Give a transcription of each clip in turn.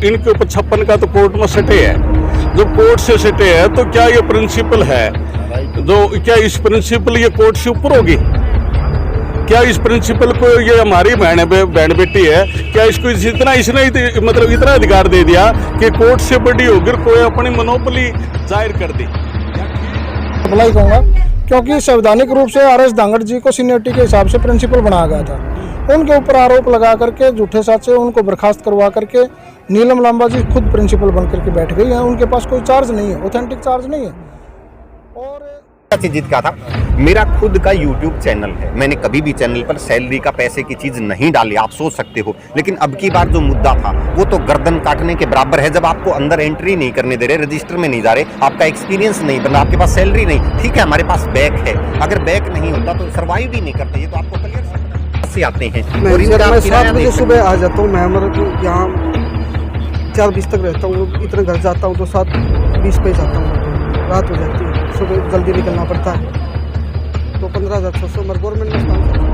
इनके ऊपर 56 का तो कोर्ट में सटे है। जो कोर्ट से सटे है तो क्या ये प्रिंसिपल है जो, क्या इस प्रिंसिपल ये कोर्ट से ऊपर होगी? क्या इस प्रिंसिपल को, ये हमारी बहन बेटी है, क्या इसको इतना इसने मतलब इतना अधिकार दे दिया कि कोर्ट से बड़ी होकर कोई अपनी मनोबली जाहिर कर दी? अप्लाई कहूँगा क्योंकि संवैधानिक रूप से आर.एस. धांगड़ जी को सीनियरिटी के हिसाब से प्रिंसिपल बनाया गया था। उनके ऊपर आरोप लगा करके झूठे साथ से उनको बर्खास्त करवा करके नीलम लांबा जी खुद प्रिंसिपल बन करके बैठ गई हैं। उनके पास कोई चार्ज नहीं है, ऑथेंटिक चार्ज नहीं है। और जीत का था, मेरा खुद का YouTube चैनल है, मैंने कभी भी चैनल पर सैलरी का पैसे की चीज नहीं डाली, आप सोच सकते हो। लेकिन अब की बार जो मुद्दा था वो तो गर्दन काटने के बराबर है। जब आपको अंदर एंट्री नहीं करने दे रहे, रजिस्टर में नहीं जा रहे, आपका एक्सपीरियंस नहीं बना, आपके पास सैलरी नहीं, ठीक है हमारे पास बैक है, अगर बैक नहीं होता तो सर्वाइव ही नहीं करते। ये तो आपको क्लियर से आते हैं। मैं 7 बजे सुबह आ जाता हूँ, मैं मतलब यहाँ 4 बजे तक रहता हूँ, इतना घर जाता हूँ तो 7:20 पे जाता हूँ, रात हो जाती है, सुबह जल्दी निकलना पड़ता है। तो 15,600 मेरे गवर्नमेंट में काम करता हूँ।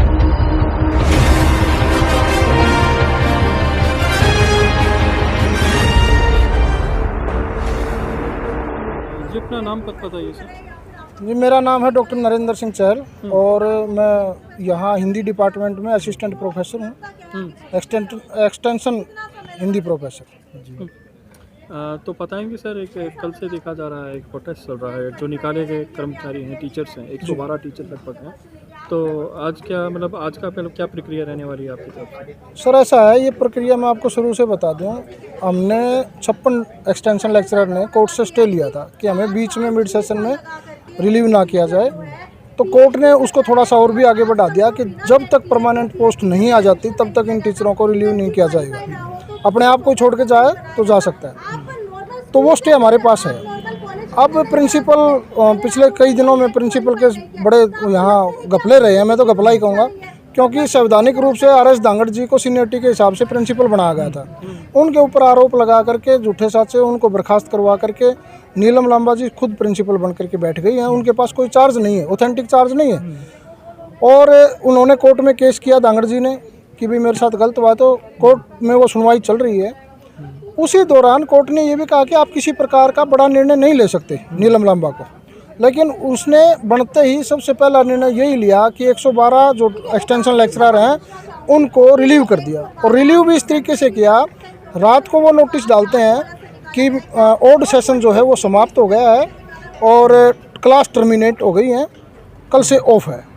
जी अपना नाम पता बताइए सर। जी मेरा नाम है डॉक्टर नरेंद्र सिंह चहल और मैं यहाँ हिंदी डिपार्टमेंट में असिस्टेंट प्रोफेसर हूँ, एक्सटेंशन हिंदी प्रोफेसर। तो बताएंगे सर, एक कल से देखा जा रहा है एक प्रोटेस्ट चल रहा है, जो निकाले गए कर्मचारी हैं, टीचर्स हैं, 112 टीचर लगभग हैं। तो आज क्या मतलब आज का पहले क्या प्रक्रिया रहने वाली है आपकी तरफ से? सर ऐसा है, ये प्रक्रिया मैं आपको शुरू से बता दूं, हमने 56 एक्सटेंशन लेक्चरर ने कोर्ट से स्टे लिया था कि हमें बीच में मिड सेशन में रिलीव ना किया जाए। तो कोर्ट ने उसको थोड़ा सा और भी आगे बढ़ा दिया कि जब तक परमानेंट पोस्ट नहीं आ जाती तब तक इन टीचरों को रिलीव नहीं किया जाएगा। अपने आप को छोड़ के जाए तो जा सकता है, तो वो स्टे हमारे पास है। अब प्रिंसिपल पिछले कई दिनों में प्रिंसिपल के बड़े यहाँ घपले रहे हैं, मैं तो घपला ही कहूँगा, क्योंकि संवैधानिक रूप से आर.एस. धांगड़ जी को सीनियरिटी के हिसाब से प्रिंसिपल बनाया गया था। उनके ऊपर आरोप लगा करके झूठे साथ से उनको बर्खास्त करवा करके नीलम लांबा जी खुद प्रिंसिपल बन करके बैठ गई हैं। उनके पास कोई चार्ज नहीं है, ऑथेंटिक चार्ज नहीं है। और उन्होंने कोर्ट में केस किया धांगड़ जी ने कि भी मेरे साथ गलत हुआ, तो कोर्ट में वो सुनवाई चल रही है। उसी दौरान कोर्ट ने ये भी कहा कि आप किसी प्रकार का बड़ा निर्णय नहीं ले सकते नीलम लांबा को, लेकिन उसने बनते ही सबसे पहला निर्णय यही लिया कि 112 जो एक्सटेंशन लेक्चरर हैं उनको रिलीव कर दिया। और रिलीव भी इस तरीके से किया, रात को वो नोटिस डालते हैं कि ओड सेशन जो है वो समाप्त हो गया है और क्लास टर्मिनेट हो गई है, कल से ऑफ है।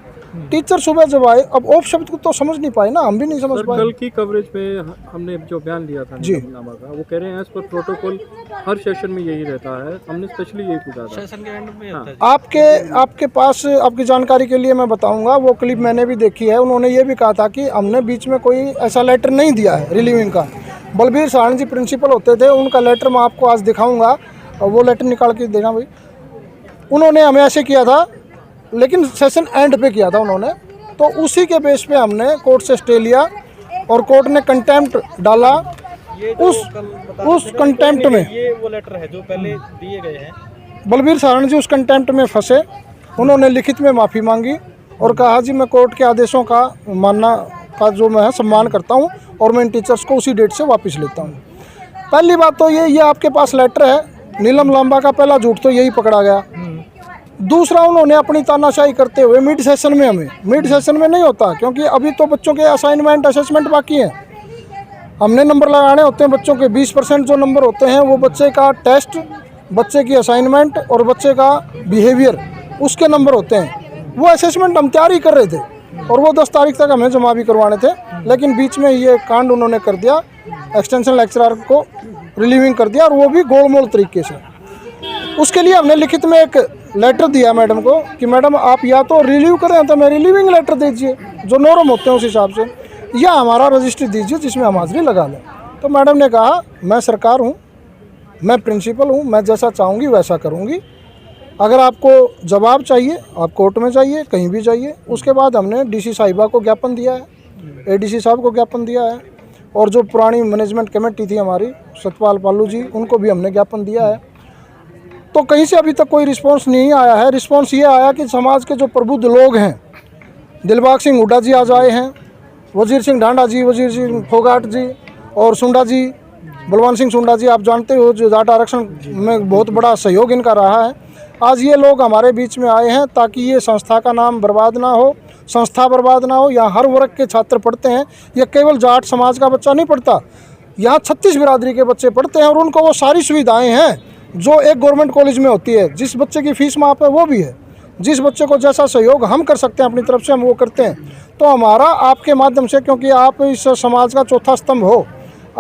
टीचर सुबह जब आए, अब ऑफ शब्द को तो समझ नहीं पाए ना, हम भी नहीं समझ पाए। कल की कवरेज में हमने जो बयान लिया था नीलम लांबा का, वो कह रहे हैं इस पर प्रोटोकॉल हर सेशन में यही रहता है, हमने स्पेशली यही पूछा था। सेशन के एंड में होता है। आपके पास आपकी जानकारी के लिए मैं बताऊंगा, वो क्लिप मैंने भी देखी है। उन्होंने ये भी कहा था कि हमने बीच में कोई ऐसा लेटर नहीं दिया है रिलीविंग का। बलबीर साहनी जी प्रिंसिपल होते थे, उनका लेटर मैं आपको आज दिखाऊंगा, और वो लेटर निकाल के देना भाई। उन्होंने हमें ऐसे किया था, लेकिन सेशन एंड पे किया था उन्होंने, तो उसी के बेस पे हमने कोर्ट से स्टे लिया और कोर्ट ने कंटेम्प्ट डाला। उस कंटेम्प्ट में ये वो लेटर है जो पहले दिए गए हैं। बलबीर साहनी जी उस कंटेम्प्ट में फंसे। उन्होंने लिखित में माफ़ी मांगी और कहा जी मैं कोर्ट के आदेशों का मानना का जो मैं सम्मान करता हूं और मैं इन टीचर्स को उसी डेट से वापस लेता हूं। पहली बात तो ये आपके पास लेटर है, नीलम लांबा का पहला झूठ तो यही पकड़ा गया। दूसरा, उन्होंने अपनी तानाशाही करते हुए मिड सेशन में नहीं होता, क्योंकि अभी तो बच्चों के असाइनमेंट असेसमेंट बाकी हैं। हमने नंबर लगाने होते हैं बच्चों के, 20% जो नंबर होते हैं वो बच्चे का टेस्ट, बच्चे की असाइनमेंट और बच्चे का बिहेवियर, उसके नंबर होते हैं। वो असेसमेंट हम तैयारी कर रहे थे और वो 10 तारीख तक हमें जमा भी करवाने थे, लेकिन बीच में ये कांड उन्होंने कर दिया, एक्सटेंशन लेक्चरर को रिलीविंग कर दिया, और वो भी गोलमोल तरीके से। उसके लिए हमने लिखित में एक लेटर दिया मैडम को कि मैडम आप या तो रिलीव करें तो मैं रिलीविंग लेटर दीजिए, जो नॉर्म होते हैं उस हिसाब से, या हमारा रजिस्ट्री दीजिए जिसमें हम हाजिरी लगा लें। तो मैडम ने कहा मैं सरकार हूँ, मैं प्रिंसिपल हूँ, मैं जैसा चाहूँगी वैसा करूँगी। अगर आपको जवाब चाहिए आप कोर्ट में जाइए, कहीं भी जाइए। उसके बाद हमने डीसी साहिबा को ज्ञापन दिया है, एडीसी साहब को ज्ञापन दिया है, और जो पुरानी मैनेजमेंट कमेटी थी हमारी सतपाल पालू जी, उनको भी हमने ज्ञापन दिया है। तो कहीं से अभी तक कोई रिस्पांस नहीं आया है। रिस्पांस ये आया कि समाज के जो प्रबुद्ध लोग हैं, दिलबाग सिंह हुड्डा जी आज आए हैं, वजीर सिंह ढांडा जी, वजीर सिंह फोगाट जी और सुंडा जी, बलवंत सिंह सुंडा जी आप जानते हो, जो जाट आरक्षण में बहुत बड़ा सहयोग इनका रहा है। आज ये लोग हमारे बीच में आए हैं ताकि ये संस्था का नाम बर्बाद ना हो, संस्था बर्बाद ना हो। यहाँ हर वर्ग के छात्र पढ़ते हैं, ये केवल जाट समाज का बच्चा नहीं पढ़ता, यहाँ 36 बिरादरी के बच्चे पढ़ते हैं और उनको वो सारी सुविधाएं हैं जो एक गवर्नमेंट कॉलेज में होती है। जिस बच्चे की फ़ीस माफ़ है वो भी है, जिस बच्चे को जैसा सहयोग हम कर सकते हैं अपनी तरफ से हम वो करते हैं। तो हमारा आपके माध्यम से, क्योंकि आप इस समाज का चौथा स्तंभ हो,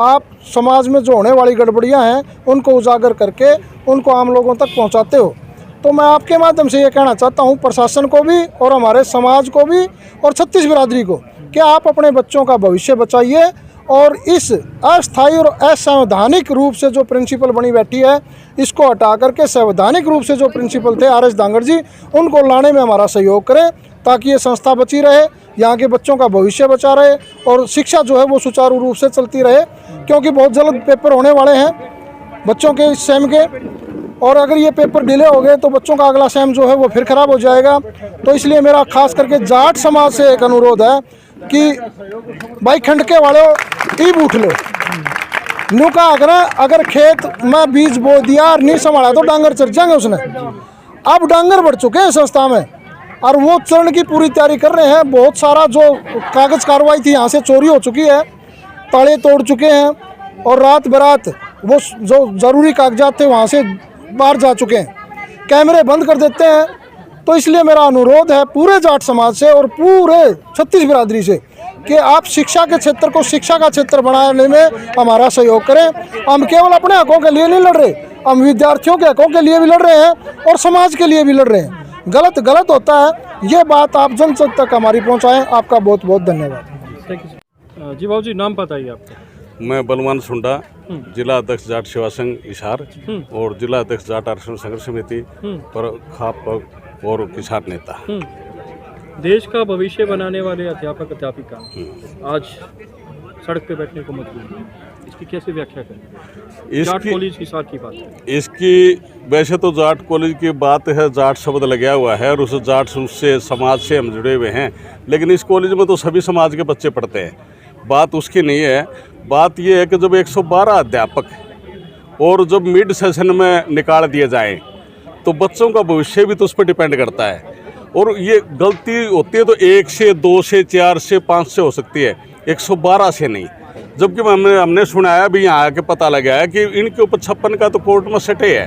आप समाज में जो होने वाली गड़बड़ियाँ हैं उनको उजागर करके उनको आम लोगों तक पहुँचाते हो। तो मैं आपके माध्यम से ये कहना चाहता हूँ प्रशासन को भी और हमारे समाज को भी और 36 बिरादरी को कि आप अपने बच्चों का भविष्य बचाइए और इस अस्थायी और असंवैधानिक रूप से जो प्रिंसिपल बनी बैठी है इसको हटा करके संवैधानिक रूप से जो प्रिंसिपल थे आर एस डांगर जी, उनको लाने में हमारा सहयोग करें ताकि ये संस्था बची रहे, यहाँ के बच्चों का भविष्य बचा रहे और शिक्षा जो है वो सुचारू रूप से चलती रहे। क्योंकि बहुत जल्द पेपर होने वाले हैं बच्चों के इस सेम के, और अगर ये पेपर डिले हो गए तो बच्चों का अगला सेम जो है वो फिर ख़राब हो जाएगा। तो इसलिए मेरा खास करके जाट समाज से एक अनुरोध है कि भाई खंडके वाले ईब उठ लो, न्यू का अगर खेत में बीज बो दिया और नहीं संभाला तो डांगर चढ़ जाएंगे उसने। अब डांगर बढ़ चुके हैं संस्था में और वो चरण की पूरी तैयारी कर रहे हैं। बहुत सारा जो कागज़ कार्रवाई थी यहाँ से चोरी हो चुकी है, ताले तोड़ चुके हैं और रात बरात वो जो ज़रूरी कागजात थे वहाँ से बाहर जा चुके हैं, कैमरे बंद कर देते हैं। तो इसलिए मेरा अनुरोध है पूरे जाट समाज से और पूरे 36 बिरादरी से कि आप शिक्षा के क्षेत्र को शिक्षा का क्षेत्र बनाने में हमारा सहयोग करें। हम केवल अपने हकों के लिए नहीं लड़ रहे, हम विद्यार्थियों के हकों के लिए भी लड़ रहे हैं और समाज के लिए भी लड़ रहे हैं। गलत होता है, ये बात आप जन तक हमारी पहुँचाएँ। आपका बहुत बहुत धन्यवाद। थैंक यू जी। बाबू जी नाम बताइए आपका। मैं बलवंत सुंडा, जिला अध्यक्ष जाट सेवा संघ हिसार और जिला अध्यक्ष जाट आरक्षण संघर्ष समिति पर खाप और किसान नेता। देश का भविष्य बनाने वाले अध्यापक अध्यापिका आज सड़क पे बैठने को मजबूर हैं, इसकी कैसे व्याख्या करें? जाट कॉलेज हिसार की बात है इसकी, वैसे तो जाट कॉलेज की बात है, जाट शब्द लगा हुआ है और उस जाट से समाज से हम जुड़े हुए हैं, लेकिन इस कॉलेज में तो सभी समाज के बच्चे पढ़ते हैं। बात उसकी नहीं है, बात यह है कि जब 112 अध्यापक और जब मिड सेशन में निकाल दिए जाएं तो बच्चों का भविष्य भी तो उस पर डिपेंड करता है। और ये गलती होती है तो 1 से 2 से 4 से 5 से हो सकती है, 112 से नहीं। जबकि हमने सुना है अभी यहाँ आके पता लगा है कि इनके ऊपर 56 का तो कोर्ट में सटे है।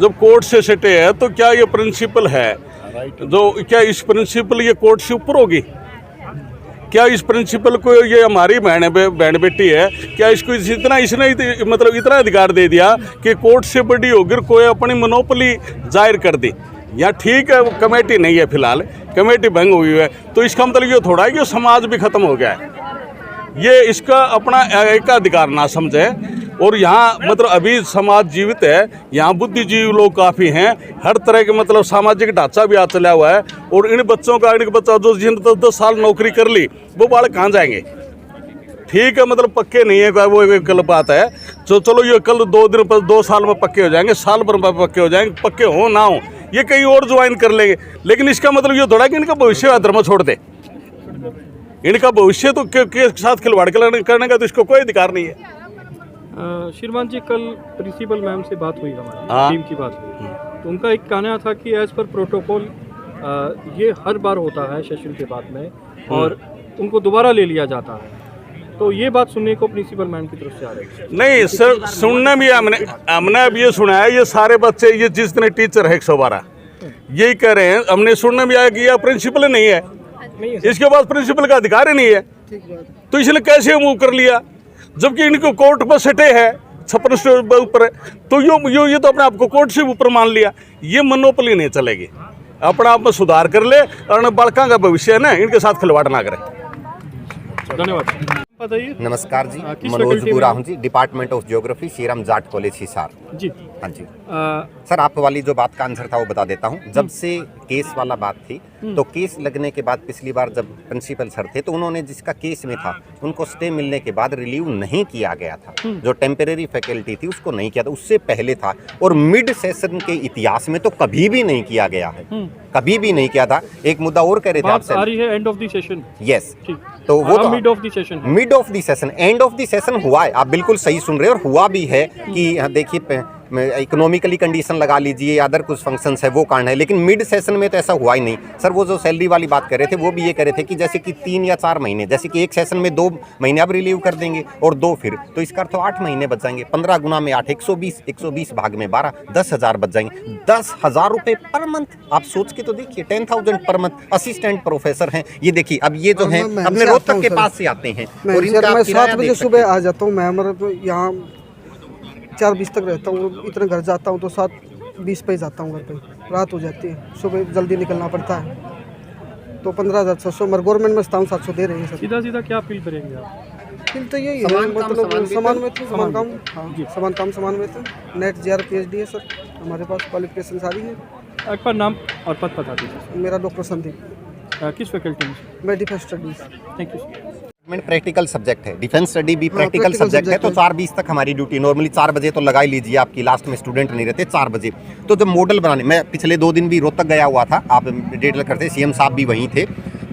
जब कोर्ट से सटे है तो क्या ये प्रिंसिपल है जो, क्या इस प्रिंसिपल ये कोर्ट से ऊपर होगी? क्या इस प्रिंसिपल को, ये हमारी बहन बेटी है, क्या इसको इसने मतलब इतना अधिकार दे दिया कि कोर्ट से बड़ी होकर कोई अपनी मोनोपोली जाहिर कर दी? या ठीक है कमेटी नहीं है, फिलहाल कमेटी भंग हुई है, तो इसका मतलब ये थोड़ा है कि समाज भी खत्म हो गया है। ये इसका अपना एक अधिकार ना समझे। और यहाँ मतलब अभी समाज जीवित है, यहाँ बुद्धिजीवी लोग काफ़ी हैं, हर तरह के मतलब सामाजिक ढांचा भी आ चला हुआ है। और इन बच्चों का, इनके बच्चा जो जिन 10 साल नौकरी कर ली वो बालक कहाँ जाएंगे? ठीक है मतलब पक्के नहीं है, वो एक कल बात है। तो चलो ये कल 2 साल में पक्के हो जाएंगे, साल भर में पक्के हो जाएंगे, पक्के हो ना हो ये कहीं और ज्वाइन कर लेंगे। लेकिन इसका मतलब ये थोड़ा कि इनका भविष्य धर्म छोड़ दे। इनका भविष्य तो के साथ खिलवाड़ करने का तो इसको कोई अधिकार नहीं है। श्रीमान जी, कल प्रिंसिपल मैम से बात हुई, हमारी टीम की बात हुई, तो उनका एक कहना था कि एज पर प्रोटोकॉल ये हर बार होता है सेशन के बाद में और उनको दोबारा ले लिया जाता है। तो ये बात सुनने को प्रिंसिपल मैम की तरफ से आ रही है? नहीं सर, सुनने भी हमने अब ये सुना है, ये सारे बच्चे, ये जितने टीचर है 112 यही कह रहे हैं। हमने सुनने में आया कि यह प्रिंसिपल नहीं है, इसके पास प्रिंसिपल का अधिकार ही नहीं है, तो इसने कैसे मूव कर लिया? जबकि इनको कोर्ट पर सटे है 56 ऊपर, तो ये तो अपने आप को कोर्ट से ऊपर मान लिया। ये मोनोपोली नहीं चलेगी, अपने आप में सुधार कर ले और बालका का भविष्य है ना, इनके साथ खिलवाड़ ना करें। धन्यवाद। बताइए। नमस्कार जी, मनोज बुरा हूँ जी, department of geography, Shriram Jat college Hisar जी। हाँ जी। सर आप वाली जो बात का आंसर था वो बता देता हूँ। जब से केस वाला बात थी तो केस लगने के बाद पिछली बार जब प्रिंसिपल सर थे तो उन्होंने जिसका केस में था उनको स्टे मिलने के बाद रिलीव नहीं किया गया था। जो टेम्परेरी फैकल्टी थी उसको नहीं किया था, उससे पहले था। और मिड सेशन के इतिहास में तो कभी भी नहीं किया गया है, कभी भी नहीं किया था। एक मुद्दा और कह रहे थे बात आ आपसे। रही है end of the session. Yes, ठीक, तो वो तो mid of the session, mid of the session, end of the session हुआ है। आप बिल्कुल सही सुन रहे हो, और हुआ भी है कि देखिए इकोनॉमिकली कंडीशन लगा लीजिए, अदर कुछ फंक्शंस है वो कारण है, लेकिन मिड सेशन में तो ऐसा हुआ ही नहीं। सर वो जो सैलरी वाली बात कर रहे थे वो भी ये कह रहे थे कि जैसे कि 3 या 4 महीने, जैसे कि एक सेशन में 2 महीने अब रिलीव कर देंगे और 2 फिर, तो इसका अर्थ तो 8 महीने बच जाएंगे। 15 गुना में 8, 120 भाग में 12, 10,000 बच जाएंगे। 10,000 रुपए पर मंथ, आप सोच के तो देखिए, 10,000 पर मंथ। असिस्टेंट प्रोफेसर हैं ये, देखिए अब ये जो है अपने रोहतक के पास से आते हैं और इनका मैं किराया 7 बजे देख सकते सुबह हैं। आ जाता हूँ। मैं मतलब यहाँ 4:20 तक रहता हूँ। इतना घर जाता हूँ तो 7:20 पे जाता हूँ घर पे। रात हो जाती है, सुबह जल्दी निकलना पड़ता है। तो 15,600 मगर गवर्नमेंट में 700 दे रही है सर। सीधा सीधा क्या अपील करेंगे आप? फिर तो यही है, समान काम, मतलब समान समान काम, हाँ समान काम समान वेतन। नेट JR PhD है सर, हमारे पास क्वालिफिकेशन सारी है। एक बार नाम और पद बता दीजिए। मेरा डॉक्टर संदीप, किस फैकल्टी में? मैं defence studies. Thank you. Practical subject है, डिफेंस स्टडी भी प्रैक्टिकल practical सब्जेक्ट है। तो subject है। 4:20 तक हमारी ड्यूटी, नॉर्मली 4 बजे तो लगा ही लीजिए, आपकी लास्ट में स्टूडेंट नहीं रहते 4 बजे। तो जब मॉडल बनाने, मैं पिछले 2 दिन भी रोहतक गया हुआ था, आप डिटेल करते, CM साहब भी वहीं थे,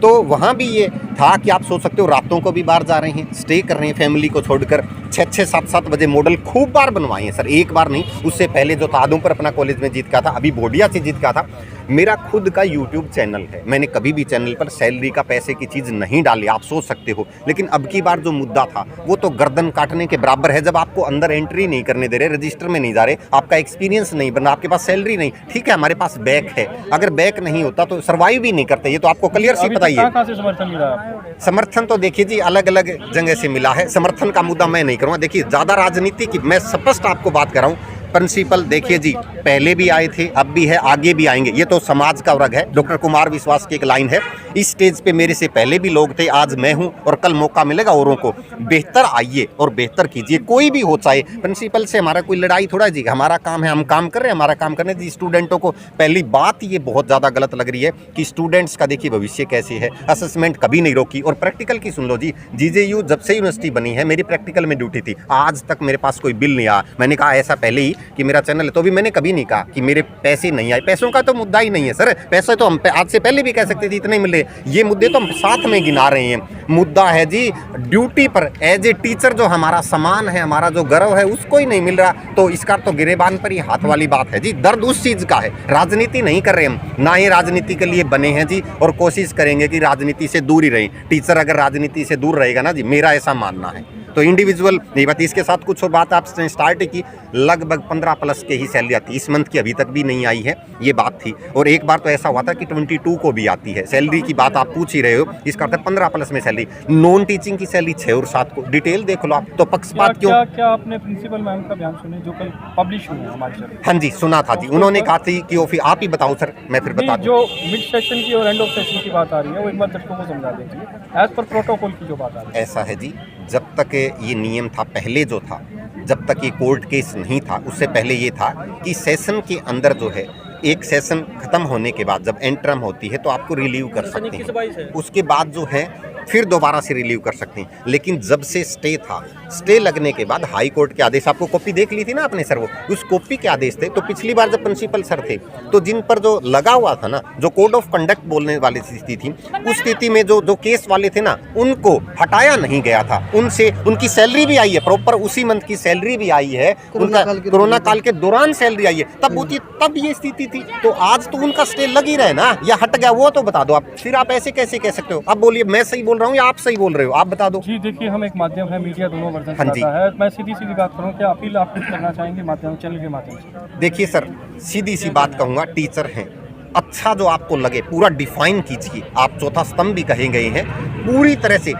तो वहाँ भी ये था कि आप सोच सकते हो रातों को भी बाहर जा रहे हैं, स्टे कर रहे हैं फैमिली को छोड़कर। 6-6, 7-7 बजे मॉडल खूब बार बनवाए हैं सर, एक बार नहीं। उससे पहले जो था आदमपुर अपना कॉलेज में जीत का था, अभी बोडिया से जीत का था। मेरा खुद का यूट्यूब चैनल है, मैंने कभी भी चैनल पर सैलरी का पैसे की चीज़ नहीं डाली, आप सोच सकते हो। लेकिन अब की बार जो मुद्दा था वो तो गर्दन काटने के बराबर है। जब आपको अंदर एंट्री नहीं करने दे रहे, रजिस्टर में नहीं जा रहे, आपका एक्सपीरियंस नहीं बना, आपके पास सैलरी नहीं, ठीक है हमारे पास बैक है, अगर बैक नहीं होता तो सर्वाइव ही नहीं करते, ये तो आपको क्लियर सी पता ही है। कहाँ से समर्थन मिला आपको? समर्थन तो देखिए जी अलग अलग जगह से मिला है। समर्थन का मुद्दा मैं नहीं करूँगा, देखिए ज़्यादा राजनीति की, मैं स्पष्ट आपको बात कर रहा हूँ। प्रिंसिपल देखिए जी, पहले भी आए थे, अब भी है, आगे भी आएंगे, ये तो समाज का वर्ग है। डॉक्टर कुमार विश्वास की एक लाइन है, इस स्टेज पे मेरे से पहले भी लोग थे, आज मैं हूं और कल मौका मिलेगा औरों को। बेहतर आइए और बेहतर कीजिए, कोई भी हो, चाहे प्रिंसिपल से हमारा कोई लड़ाई थोड़ा जी, हमारा काम है, हम काम कर रहे हैं, हमारा काम करने दीजिए स्टूडेंटों को। पहली बात ये बहुत ज़्यादा गलत लग रही है कि स्टूडेंट्स का देखिए भविष्य कैसे है, असेसमेंट कभी नहीं रोकी। और प्रैक्टिकल की सुन लो जी, GJU जब से यूनिवर्सिटी बनी है मेरी प्रैक्टिकल में ड्यूटी थी, आज तक मेरे पास कोई बिल नहीं आया। मैंने कहा ऐसा पहले ही कि मेरा चैनल है, तो भी मैंने कभी नहीं कहा कि मेरे पैसे नहीं आए। पैसों का तो मुद्दा ही नहीं है सर, पैसे तो हम आज से पहले भी कह सकते थे इतने मिल रहे, ये मुद्दे तो हम साथ में गिना रहे हैं। मुद्दा है जी ड्यूटी पर एज ए टीचर जो हमारा सम्मान है, हमारा जो गर्व है, उसको ही नहीं मिल रहा, तो इसका तो गिरेबान पर ही हाथ वाली बात है जी। दर्द उस चीज़ का है, राजनीति नहीं कर रहे हम, ना ही राजनीति के लिए बने हैं जी, और कोशिश करेंगे कि राजनीति से दूर ही रहें। टीचर अगर राजनीति से दूर रहेगा ना जी, मेरा ऐसा मानना है। तो इंडिविजुअल नहीं बात, इसके साथ कुछ और बात आपने स्टार्ट की, लगभग 15+ के ही सैलरी आती है, इस मंथ की अभी तक भी नहीं आई है, ये बात थी। और एक बार तो ऐसा हुआ था कि 22 को भी आती है सैलरी की बात, आप पूछ ही रहे हो, इसका अर्थ 15+ में सैलरी। नॉन टीचिंग की सैलरी 6 और 7 को, डिटेल देख लो आप, तो पक्षपात क्यों? क्या आपने प्रिंसिपल मैम का बयान सुने जो कल पब्लिश हुए हैं हमारे चैनल? हाँ जी सुना था जी, उन्होंने कहा थी कि फिर आप ही बताओ सर, मैं फिर बता दूं। जो मिड सेशन की और एंड ऑफ सेशन की बात आ रही है वो एक बार दर्शकों को समझा दीजिए, एज पर प्रोटोकॉल की जो बात आ रही है। ऐसा है जी, जब तक ये नियम था, पहले जो था, जब तक ये कोर्ट केस नहीं था, उससे पहले ये था कि सेशन के अंदर जो है, एक सेशन खत्म होने के बाद जब एंड टर्म होती है तो आपको रिलीव कर सकते हैं, उसके बाद जो है फिर दोबारा से रिलीव कर सकते हैं। लेकिन जब से स्टे था, स्टे लगने के बाद हाई कोर्ट के आदेश, आपको कॉपी देख ली थी ना आपने सर, वो उस कॉपी के आदेश थे। तो पिछली बार जब प्रिंसिपल सर थे तो जिन पर जो लगा हुआ था ना, जो कोड ऑफ कंडक्ट बोलने वाली स्थिति थी, उस स्थिति में जो केस वाले थे ना, उनको हटाया नहीं गया था। उनसे उनकी सैलरी भी आई है प्रॉपर, उसी मंथ की सैलरी भी आई है, उनका कोरोना काल के दौरान सैलरी आई है, तब होती तब ये स्थिति थी। तो आज तो उनका स्टे लग ही रहे ना, या हट गया वो तो बता दो आप, फिर आप ऐसे कैसे कह सकते हो? अब बोलिए मैं सही बोल रहा हूँ या आप सही बोल रहे हो, आप बता दो। जी देखिए, हम एक माध्यम है, मीडिया दोनों वर्जन हाँ जी। है। मैं सीधी सीधी बात करूँ, क्या अपील आप कुछ करना चाहेंगे माध्यम चैनल के माध्यम से? देखिए सर, सीधी सी बात कहूँगा, टीचर हैं, अच्छा जो आपको लगे पूरा डिफाइन कीजिए। आप चौथा स्तंभ भी कहे गए हैं पूरी तरह से।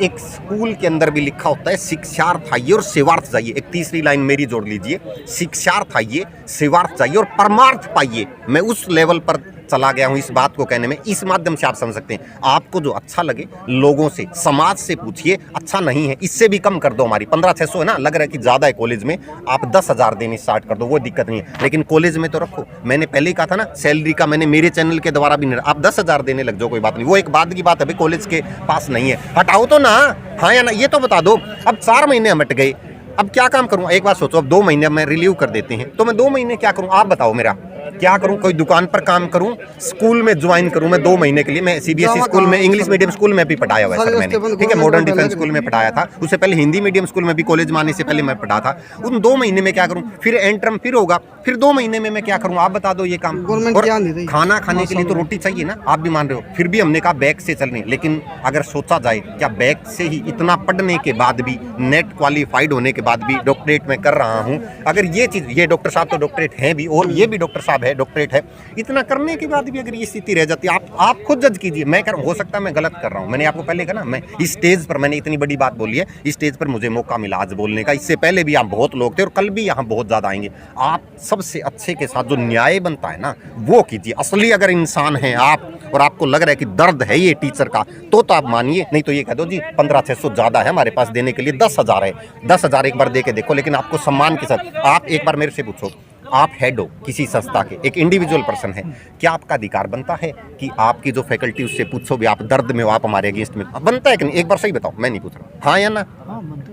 एक स्कूल के अंदर भी लिखा होता है शिक्षार्थ आइए और सेवार्थ जाइए, एक तीसरी लाइन मेरी जोड़ लीजिए, शिक्षार्थ आइए, सेवार्थ जाइए और परमार्थ पाइए। मैं उस लेवल पर चला गया हूँ इस बात को कहने में। इस माध्यम से आप समझ सकते हैं, आपको जो अच्छा लगे लोगों से, समाज से पूछिए, अच्छा नहीं है इससे भी कम कर दो। हमारी 15,600 है ना, लग रहा है कि ज़्यादा है कॉलेज में, आप 10,000 देने स्टार्ट कर दो, वो दिक्कत नहीं है, लेकिन कॉलेज में तो रखो। मैंने पहले ही कहा था ना, सैलरी का मैंने मेरे चैनल के द्वारा भी नहीं, आप 10,000 देने लग जाओ, कोई बात नहीं, वो एक बाद की बात है, कॉलेज के पास नहीं है, हटाओ तो ना, हाँ या ना, ये तो बता दो। अब 4 महीने हम हट गए, अब क्या काम करूँ? एक बात सोचो, अब 2 महीने में रिलीव कर देते हैं, तो मैं 2 महीने क्या करूँ? आप बताओ, मेरा क्या करूं? कोई दुकान पर काम करूं, स्कूल में ज्वाइन करूं मैं 2 महीने के लिए। मैं सीबीएसई स्कूल में, इंग्लिश मीडियम स्कूल में भी पढ़ाया हुआ है सर मैंने, ठीक है, मॉडर्न डिफेंस स्कूल में पढ़ाया था, उससे पहले हिंदी मीडियम स्कूल में भी कॉलेज में आने से पहले मैं पढ़ा था। उन 2 महीने में क्या करूं? फिर एंट्रम फिर होगा, फिर 2 महीने में मैं क्या करूं? आप बता दो ये काम। और खाना खाने के लिए तो रोटी चाहिए ना, आप भी मान रहे हो, फिर भी हमने कहा बैक से चलने। लेकिन अगर सोचा जाए, क्या बैक से ही इतना पढ़ने के बाद भी, नेट क्वालिफाइड होने के बाद भी डॉक्टरेट में कर रहा हूं, अगर ये चीज़, ये डॉक्टर साहब तो डॉक्टरेट हैं भी, और ये भी डॉक्टर साहब है, डॉक्टरेट है, इतना करने के बाद भी अगर ये स्थिति रह जाती है, आप खुद जज कीजिए। मैं कर, हो सकता है मैं गलत कर रहा हूं, मैंने आपको पहले कहा ना, मैं इस स्टेज पर, मैंने इतनी बड़ी बात बोली है, इस स्टेज पर मुझे मौका मिला आज बोलने का, इससे पहले भी आप बहुत लोग थे और कल भी यहाँ बहुत ज़्यादा आएंगे। आप सबसे अच्छे के साथ जो न्याय बनता है ना, वो कीजिए। असली अगर इंसान हैं आप और आपको लग रहा है कि दर्द है ये टीचर का, तो आप मानिए, नहीं तो ये कह दो जी 15,600 ज़्यादा है हमारे पास देने के लिए, 10,000 है, 10,000 एक बार दे के देखो। लेकिन आपको सम्मान के साथ, आप एक बार मेरे से पूछो, आप हेड हो किसी संस्था के, एक इंडिविजुअल पर्सन है, क्या आपका अधिकार बनता है कि आपकी जो फैकल्टी उससे पूछो भी आप दर्द में हो, आप हमारे अगेंस्ट में, बनता है कि नहीं? एक बार सही बताओ, मैं नहीं पूछ रहा, हाँ या ना?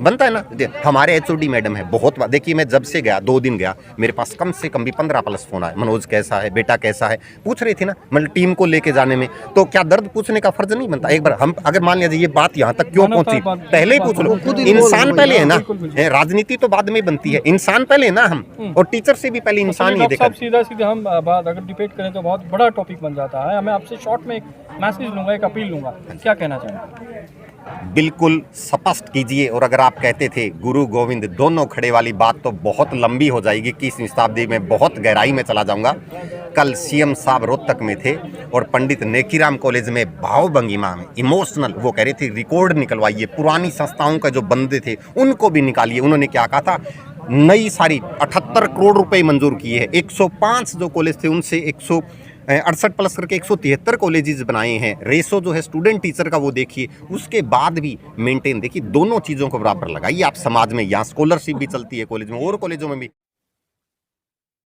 बनता है ना? हमारे एचओडी मैडम है, बहुत बार, देखिए मैं जब से गया 2 दिन गया, मेरे पास कम से कम भी 15+ फोन आए, मनोज कैसा है, बेटा कैसा है, पूछ रही थी ना, मतलब टीम को लेके जाने में, तो क्या दर्द पूछने का फर्ज नहीं बनता? एक बार हम अगर मान लीजिए ये बात यहाँ तक क्यों पहुंची, पहले ही पूछ लो। इंसान पहले है ना, राजनीति तो बाद में बनती है, इंसान पहले है ना हम, और टीचर से भी पहले इंसान ही देखा। सीधा सीधा हम बात अगर डिबेट करें तो बहुत बड़ा टॉपिक बन जाता है। मैं आपसे शॉर्ट में एक मैसेज लूंगा, एक अपील लूंगा, क्या कहना चाहेंगे? बिल्कुल स्पष्ट कीजिए। और अगर आप कहते थे गुरु गोविंद दोनों खड़े वाली बात तो बहुत लंबी हो जाएगी, 21वीं शताब्दी में बहुत गहराई में चला जाऊंगा। कल सीएम साहब रोहतक में थे और पंडित नेकीराम कॉलेज में भाव भंगिमा में इमोशनल, वो कह रही थी रिकॉर्ड निकलवाइए, पुरानी संस्थाओं का जो बंदे थे उनको भी निकालिए। उन्होंने क्या कहा था, नई सारी 78 करोड़ रुपए मंजूर किए हैं, 105 जो कॉलेज थे उनसे 168+ करके 173 कॉलेजेस बनाए हैं। रेशो जो है स्टूडेंट टीचर का वो देखिए, उसके बाद भी मेंटेन, देखिए दोनों चीज़ों को बराबर लगाइए आप समाज में। यहाँ स्कॉलरशिप भी चलती है कॉलेज में और कॉलेजों में भी।